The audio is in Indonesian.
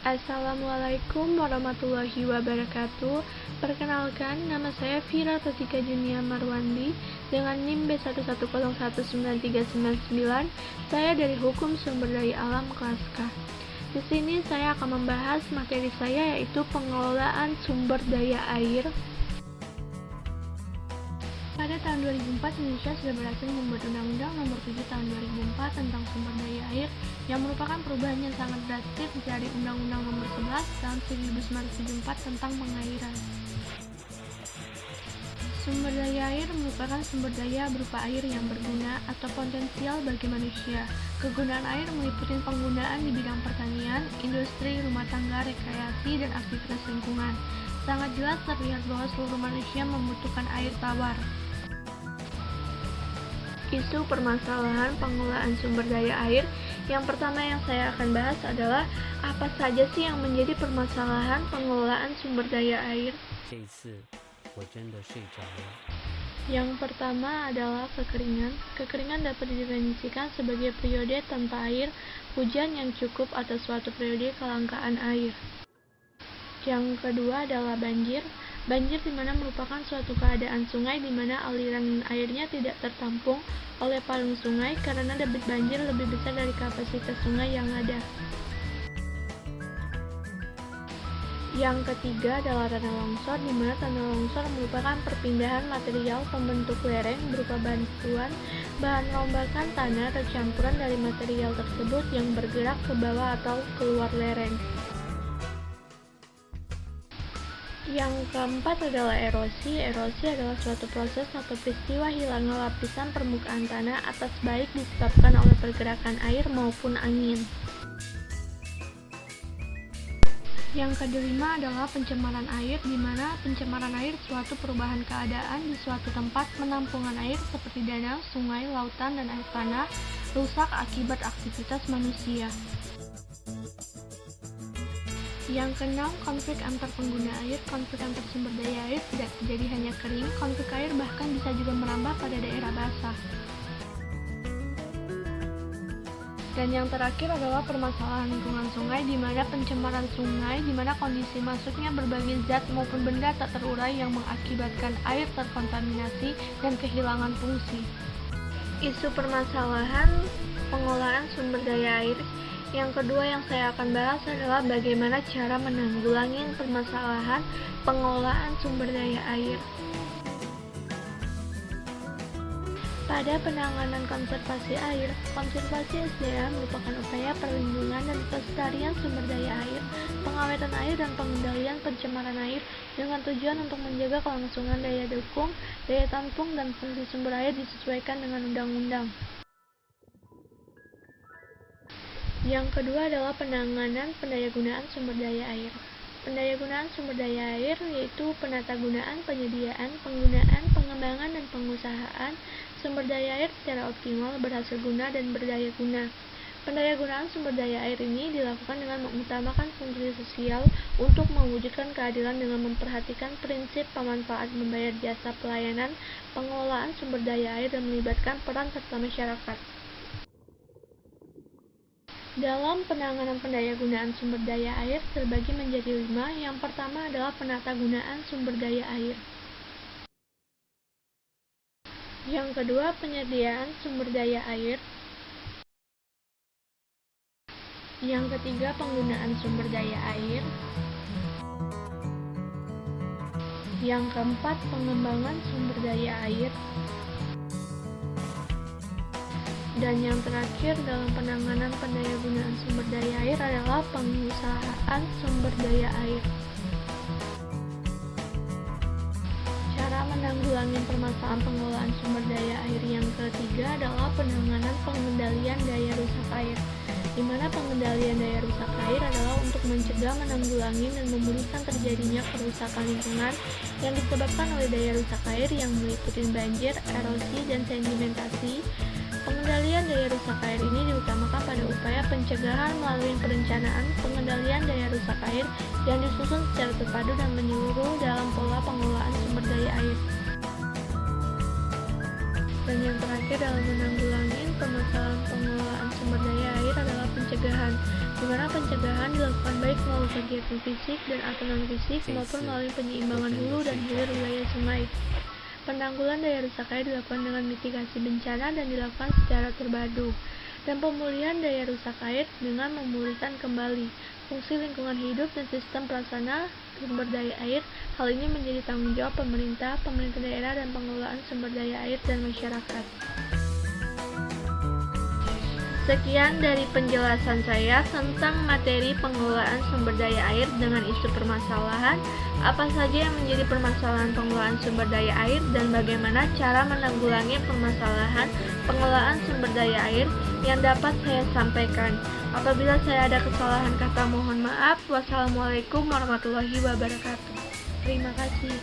Assalamualaikum warahmatullahi wabarakatuh. Perkenalkan, nama saya Vira Tasika Junia Marwandi dengan NIM B1101939. Saya dari Hukum Sumber Daya Alam kelas K. Di sini saya akan membahas materi saya, yaitu pengelolaan sumber daya air. Pada tahun 2004, Indonesia sudah berhasil membuat Undang-Undang Nomor 7 Tahun 2004 tentang sumber daya air yang merupakan perubahan yang sangat drastis dari Undang-Undang Nomor 11 Tahun 1974 tentang pengairan. Sumber daya air merupakan sumber daya berupa air yang berguna atau potensial bagi manusia. Kegunaan air meliputi penggunaan di bidang pertanian, industri, rumah tangga, rekreasi, dan aktivitas lingkungan. Sangat jelas terlihat bahwa seluruh manusia membutuhkan air tawar. Isu permasalahan pengelolaan sumber daya air. Yang pertama yang saya akan bahas adalah apa saja sih yang menjadi permasalahan pengelolaan sumber daya air. Yang pertama adalah kekeringan. Kekeringan dapat didefinisikan sebagai periode tanpa air, hujan yang cukup atau suatu periode kelangkaan air. Yang kedua adalah banjir. Banjir di mana merupakan suatu keadaan sungai di mana aliran airnya tidak tertampung oleh palung sungai karena debit banjir lebih besar dari kapasitas sungai yang ada. Yang ketiga adalah tanah longsor, di mana tanah longsor merupakan perpindahan material pembentuk lereng berupa bantuan bahan rombakan tanah atau campuran dari material tersebut yang bergerak ke bawah atau keluar lereng. Yang keempat adalah erosi. Erosi adalah suatu proses atau peristiwa hilangnya lapisan permukaan tanah atas baik disebabkan oleh pergerakan air maupun angin. Yang kelima adalah pencemaran air, di mana pencemaran air suatu perubahan keadaan di suatu tempat penampungan air seperti danau, sungai, lautan, dan air tanah rusak akibat aktivitas manusia. Yang keenam, konflik antar pengguna air. Konflik antar sumber daya air tidak terjadi hanya kering, konflik air bahkan bisa juga merambah pada daerah basah. Dan yang terakhir adalah permasalahan lingkungan sungai, di mana pencemaran sungai, di mana kondisi masuknya berbagai zat maupun benda tak terurai yang mengakibatkan air terkontaminasi dan kehilangan fungsi. Isu permasalahan pengelolaan sumber daya air. Yang kedua yang saya akan bahas adalah bagaimana cara menanggulangi permasalahan pengelolaan sumber daya air. Pada penanganan konservasi air, konservasi SDA merupakan upaya perlindungan dan pelestarian sumber daya air, pengawetan air, dan pengendalian pencemaran air dengan tujuan untuk menjaga kelangsungan daya dukung, daya tampung, dan fungsi sumber air disesuaikan dengan undang-undang. Yang kedua adalah penanganan pendayagunaan sumber daya air. Pendayagunaan sumber daya air yaitu penatagunaan, penyediaan, penggunaan, pengembangan, dan pengusahaan sumber daya air secara optimal, berhasil guna, dan berdaya guna. Pendayagunaan sumber daya air ini dilakukan dengan mengutamakan fungsi sosial untuk mewujudkan keadilan dengan memperhatikan prinsip pemanfaat membayar jasa pelayanan pengelolaan sumber daya air dan melibatkan peran serta masyarakat. Dalam penanganan pendayagunaan sumber daya air terbagi menjadi 5. Yang pertama adalah penatagunaan sumber daya air. Yang kedua, penyediaan sumber daya air. Yang ketiga, penggunaan sumber daya air. Yang keempat, pengembangan sumber daya air. Dan yang terakhir dalam penanganan pendayagunaan sumber daya air adalah pengusahaan sumber daya air. Cara menanggulangi permasalahan pengelolaan sumber daya air yang ketiga adalah penanganan pengendalian daya rusak air, di mana pengendalian daya rusak air adalah untuk mencegah, menanggulangi, dan memulihkan terjadinya kerusakan lingkungan yang disebabkan oleh daya rusak air yang meliputi banjir, erosi, dan sedimentasi. Pengendalian daya rusak air ini diutamakan pada upaya pencegahan melalui perencanaan pengendalian daya rusak air yang disusun secara terpadu dan menyeluruh dalam pola pengelolaan sumber daya air. Dan yang terakhir dalam menanggulangi permasalahan pengelolaan sumber daya air adalah pencegahan, di mana pencegahan dilakukan baik melalui kegiatan fisik dan atau non-fisik maupun melalui penyeimbangan hulu dan hilir wilayah sungai. Penanggulangan daya rusak air dilakukan dengan mitigasi bencana dan dilakukan secara terpadu. Dan pemulihan daya rusak air dengan memulihkan kembali fungsi lingkungan hidup dan sistem pelaksana sumber daya air. Hal ini menjadi tanggung jawab pemerintah daerah dan pengelolaan sumber daya air dan masyarakat. Sekian dari penjelasan saya tentang materi pengelolaan sumber daya air dengan isu permasalahan, apa saja yang menjadi permasalahan pengelolaan sumber daya air dan bagaimana cara menanggulangi permasalahan pengelolaan sumber daya air yang dapat saya sampaikan. Apabila saya ada kesalahan kata mohon maaf. Wassalamualaikum warahmatullahi wabarakatuh. Terima kasih.